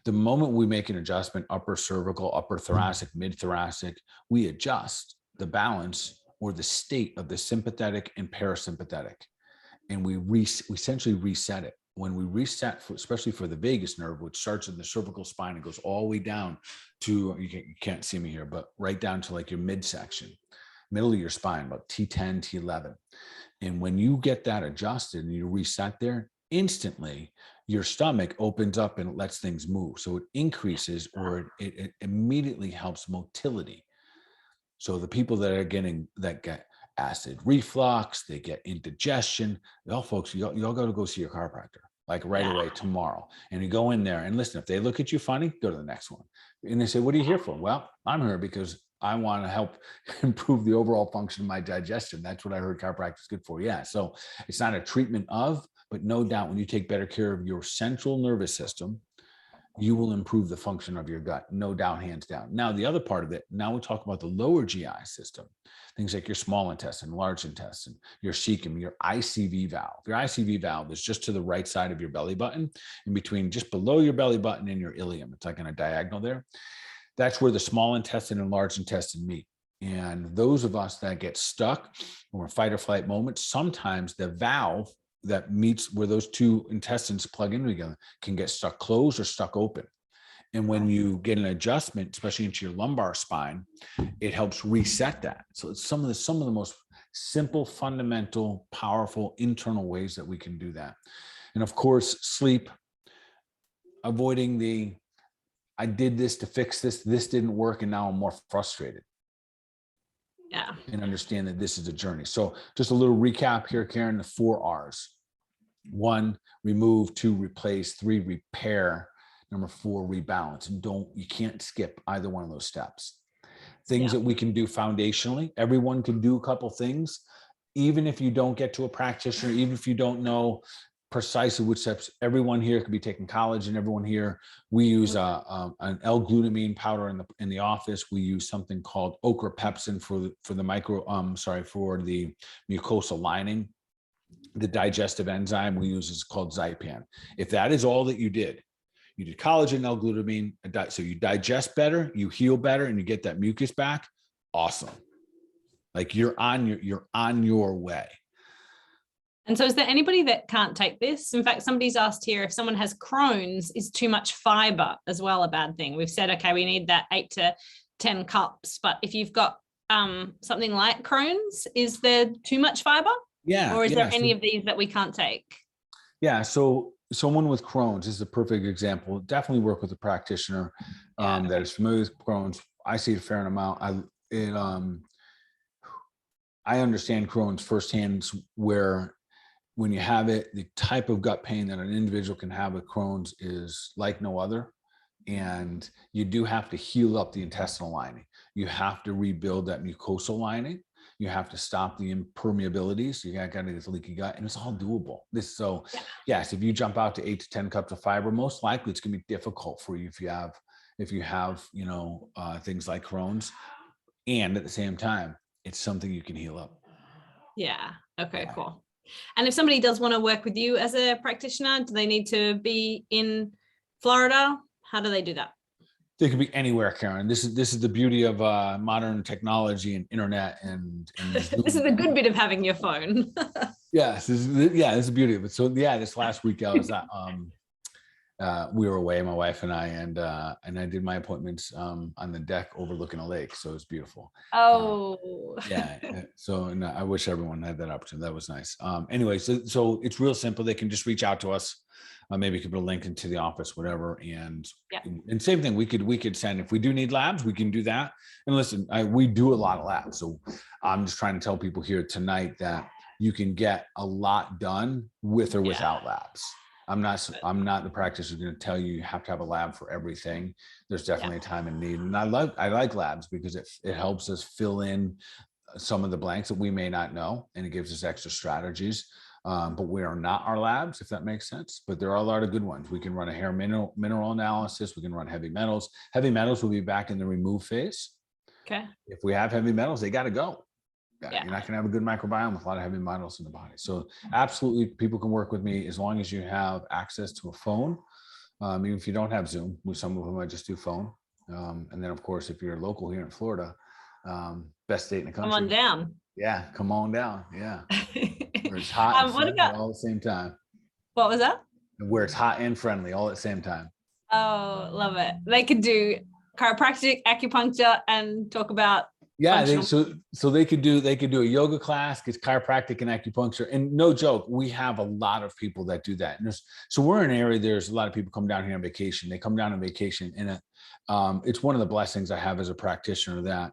The moment we make an adjustment, upper cervical, upper thoracic, mid thoracic, we adjust the balance or the state of the sympathetic and parasympathetic. And we essentially reset it. When we reset, especially for the vagus nerve, which starts in the cervical spine and goes all the way down to, you can't see me here, but right down to like your midsection, middle of your spine, about T10, T11. And when you get that adjusted and you reset there, instantly your stomach opens up and it lets things move. So it increases, or it immediately helps motility. So the people that get acid reflux, they get indigestion, y'all folks, y'all got to go see your chiropractor like right away tomorrow. And you go in there and listen, if they look at you funny, go to the next one. And they say, what are you here for? Well, I'm here because I want to help improve the overall function of my digestion. That's what I heard chiropractic is good for. Yeah. So it's not a treatment of, but no doubt when you take better care of your central nervous system, you will improve the function of your gut. No doubt, hands down. Now, the other part of it, now we'll talk about the lower GI system, things like your small intestine, large intestine, your cecum, your ICV valve. Your ICV valve is just to the right side of your belly button, in between, just below your belly button and your ileum. It's like on a diagonal there. That's where the small intestine and large intestine meet. And those of us that get stuck or fight or flight moments, sometimes the valve that meets where those two intestines plug in together can get stuck closed or stuck open. And when you get an adjustment, especially into your lumbar spine, it helps reset that. So it's some of the most simple, fundamental, powerful internal ways that we can do that. And of course, sleep, avoiding I did this to fix this didn't work, and now I'm more frustrated. Yeah. And understand that this is a journey. So just a little recap here, Karen, the 4 R's. 1, remove. 2, replace. 3, repair. 4, rebalance. And you can't skip either one of those steps. things that we can do foundationally. Everyone can do a couple things, even if you don't get to a practitioner, even if you don't know precisely which steps. Everyone here could be taking collagen. Everyone here, we use an L-glutamine powder in the office. We use something called ochrapepsin for the mucosal lining. The digestive enzyme we use is called Zypan. If that is all that you did collagen, L-glutamine, so you digest better, you heal better, and you get that mucus back. Awesome. Like you're on your way. And so is there anybody that can't take this? In fact, somebody's asked here if someone has Crohn's, is too much fiber as well a bad thing? We've said, okay, we need that 8 to 10 cups. But if you've got something like Crohn's, is there too much fiber? Yeah. Or is there any of these that we can't take? Yeah. So someone with Crohn's is a perfect example. Definitely work with a practitioner that is familiar with Crohn's. I see a fair amount. I understand Crohn's firsthand, where when you have it, the type of gut pain that an individual can have with Crohn's is like no other. And you do have to heal up the intestinal lining. You have to rebuild that mucosal lining. You have to stop the impermeabilities. You got to get the leaky gut, and it's all doable. Yes, if you jump out to 8 to 10 cups of fiber, most likely it's going to be difficult for you if you have things like Crohn's. And at the same time, it's something you can heal up. Yeah. Okay, cool. And if somebody does want to work with you as a practitioner, do they need to be in Florida? How do they do that? They could be anywhere, Karen. This is the beauty of modern technology and internet and this is the good bit of having your phone. Yes, this is the beauty of it. So this last week I was we were away, my wife and I, and I did my appointments on the deck overlooking a lake. So it's beautiful. Oh, So I wish everyone had that opportunity. That was nice. Anyway, so it's real simple. They can just reach out to us. Maybe you could put a link into the office, whatever. And same thing, we could send, if we do need labs, we can do that. And listen, we do a lot of labs. So I'm just trying to tell people here tonight that you can get a lot done with or without labs. I'm not the practitioner who's going to tell you have to have a lab for everything. There's definitely a time and need. And I like labs because it helps us fill in some of the blanks that we may not know, and it gives us extra strategies. But we are not our labs, if that makes sense. But there are a lot of good ones. We can run a hair mineral analysis. We can run heavy metals. Heavy metals will be back in the remove phase. Okay. If we have heavy metals, they got to go. You're not going to have a good microbiome with a lot of heavy metals in the body. So absolutely, people can work with me as long as you have access to a phone. Even if you don't have Zoom, some of them I just do phone. And then, of course, if you're local here in Florida, best state in the country. Come on down. Yeah, come on down. Yeah. Where it's hot and friendly all at the same time. What was that? Where it's hot and friendly all at the same time. Oh, love it. They could do chiropractic, acupuncture, and talk about so they could do a yoga class, get chiropractic and acupuncture. And no joke, we have a lot of people that do that. And so we're in an area, there's a lot of people come down here on vacation. They come down on vacation, and it's one of the blessings I have as a practitioner that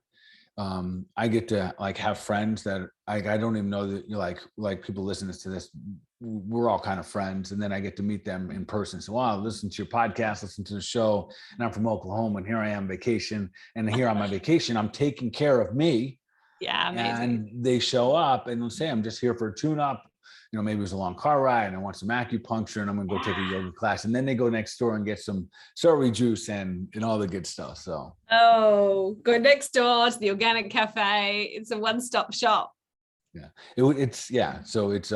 I get to have friends that I don't even know that like people listening to this. We're all kind of friends, and then I get to meet them in person. So, wow, listen to your podcast, listen to the show, and I'm from Oklahoma, and here I am on vacation, and here on my vacation, I'm taking care of me. Yeah, amazing. And they show up and they'll say, I'm just here for a tune-up. Maybe it was a long car ride and I want some acupuncture and I'm going to go take a yoga class. And then they go next door and get some celery juice and all the good stuff. So, go next door to the organic cafe. It's a one-stop shop. Yeah, So it's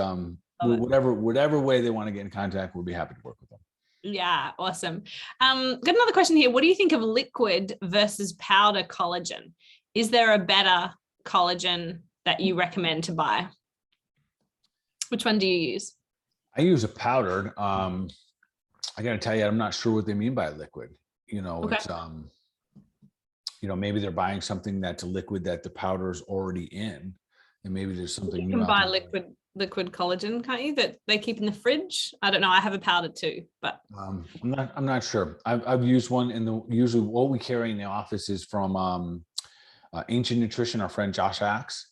whatever way they want to get in contact, we'll be happy to work with them. Yeah, awesome. Got another question here. What do you think of liquid versus powder collagen? Is there a better collagen that you recommend to buy? Which one do you use? I use a powdered. I got to tell you, I'm not sure what they mean by liquid. It's maybe they're buying something that's a liquid that the powder is already in, and maybe there's something. You can buy liquid collagen, can't you? That they keep in the fridge. I don't know. I have a powder too, but I'm not sure. I've used one, and usually what we carry in the office is from Ancient Nutrition. Our friend Josh Axe.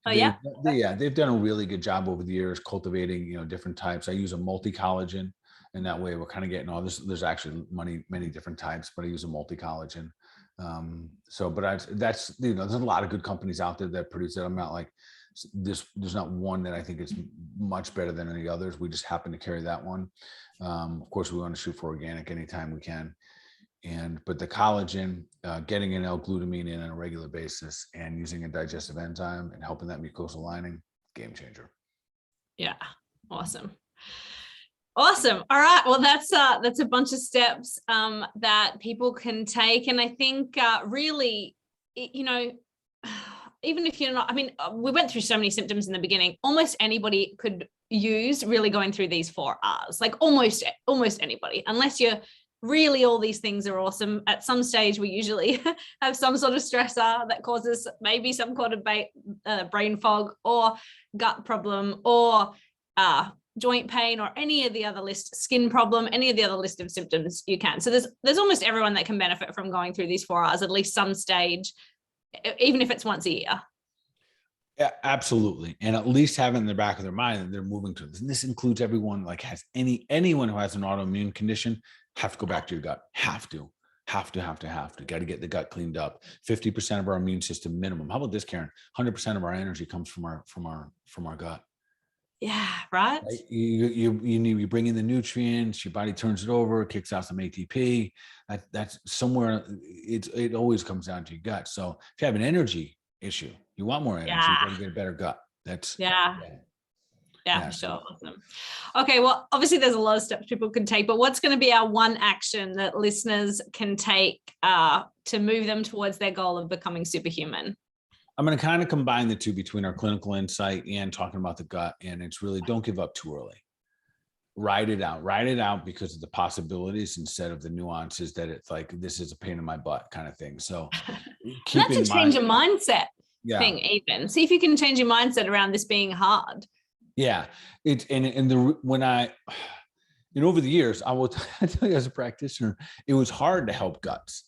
They've done a really good job over the years cultivating, different types. I use a multi-collagen, And that way we're kind of getting all this. There's actually many different types, but I use a multi-collagen. That's, there's a lot of good companies out there that produce it. I'm not like this. There's not one that I think is much better than any others. We just happen to carry that one. Of course, we want to shoot for organic anytime we can. But the collagen, getting an L-glutamine in on a regular basis and using a digestive enzyme and helping that mucosal lining, game changer. Yeah. Awesome. All right. Well, that's a bunch of steps that people can take. And I think really, even if you're not, I mean, we went through so many symptoms in the beginning, almost anybody could use really going through these 4 R's, like almost anybody, unless you're really, all these things are awesome. At some stage, we usually have some sort of stressor that causes maybe some kind of brain fog or gut problem or joint pain or any of the other skin problem, any of the other list of symptoms you can. So there's almost everyone that can benefit from going through these 4 R's at least some stage, even if it's once a year. Yeah, absolutely. And at least having in the back of their mind that they're moving to this. And this includes everyone, like anyone who has an autoimmune condition, have to go back to your gut. Have to. Got to get the gut cleaned up. 50% of our immune system minimum. How about this, Karen? 100% of our energy comes from our gut. Yeah, right. You bring in the nutrients, your body turns it over, kicks out some ATP. That's somewhere. It always comes down to your gut. So if you have an energy issue, you want more energy, you got to get a better gut. That's for sure. Awesome. Okay, well, obviously there's a lot of steps people can take, but what's going to be our one action that listeners can take to move them towards their goal of becoming superhuman? I'm going to kind of combine the two between our clinical insight and talking about the gut. And it's really, don't give up too early. Write it out because of the possibilities instead of the nuances that it's like, this is a pain in my butt kind of thing. So that's a change of mindset thing even. See if you can change your mindset around this being hard. Yeah. Over the years, I tell you as a practitioner, it was hard to help guts.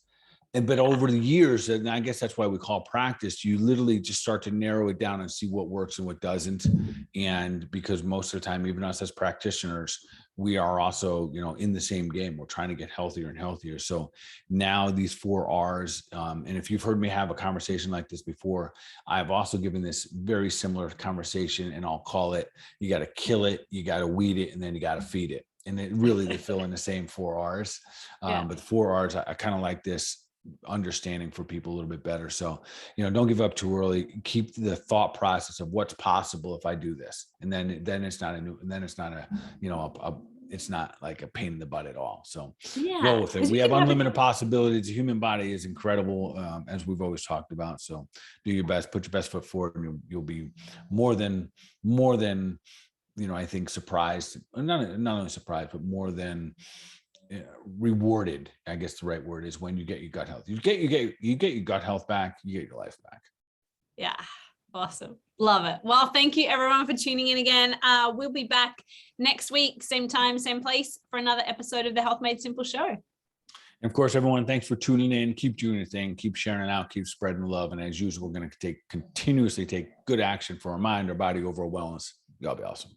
But over the years, and I guess that's why we call practice, you literally just start to narrow it down and see what works and what doesn't. And because most of the time, even us as practitioners, we are also, in the same game. We're trying to get healthier and healthier. So now these 4 R's, and if you've heard me have a conversation like this before, I've also given this very similar conversation, and I'll call it, you got to kill it, you got to weed it, and then you got to feed it. And they fill in the same 4 R's. But the 4 R's, I kind of like this understanding for people a little bit better. So, don't give up too early. Keep the thought process of what's possible if I do this. And then it's not it's not like a pain in the butt at all. So roll with it. We have unlimited possibilities. The human body is incredible, as we've always talked about. So do your best, put your best foot forward, and you'll be more than, I think surprised, not only surprised, but more than rewarded, I guess the right word is, when you get your gut health. You get your gut health back, you get your life back. Yeah. Awesome. Love it. Well, thank you everyone for tuning in again. We'll be back next week, same time, same place, for another episode of the Health Made Simple show. And of course, everyone, thanks for tuning in. Keep doing your thing, keep sharing it out, keep spreading the love. And as usual, we're going to continuously take good action for our mind, our body, overall wellness. Y'all be awesome.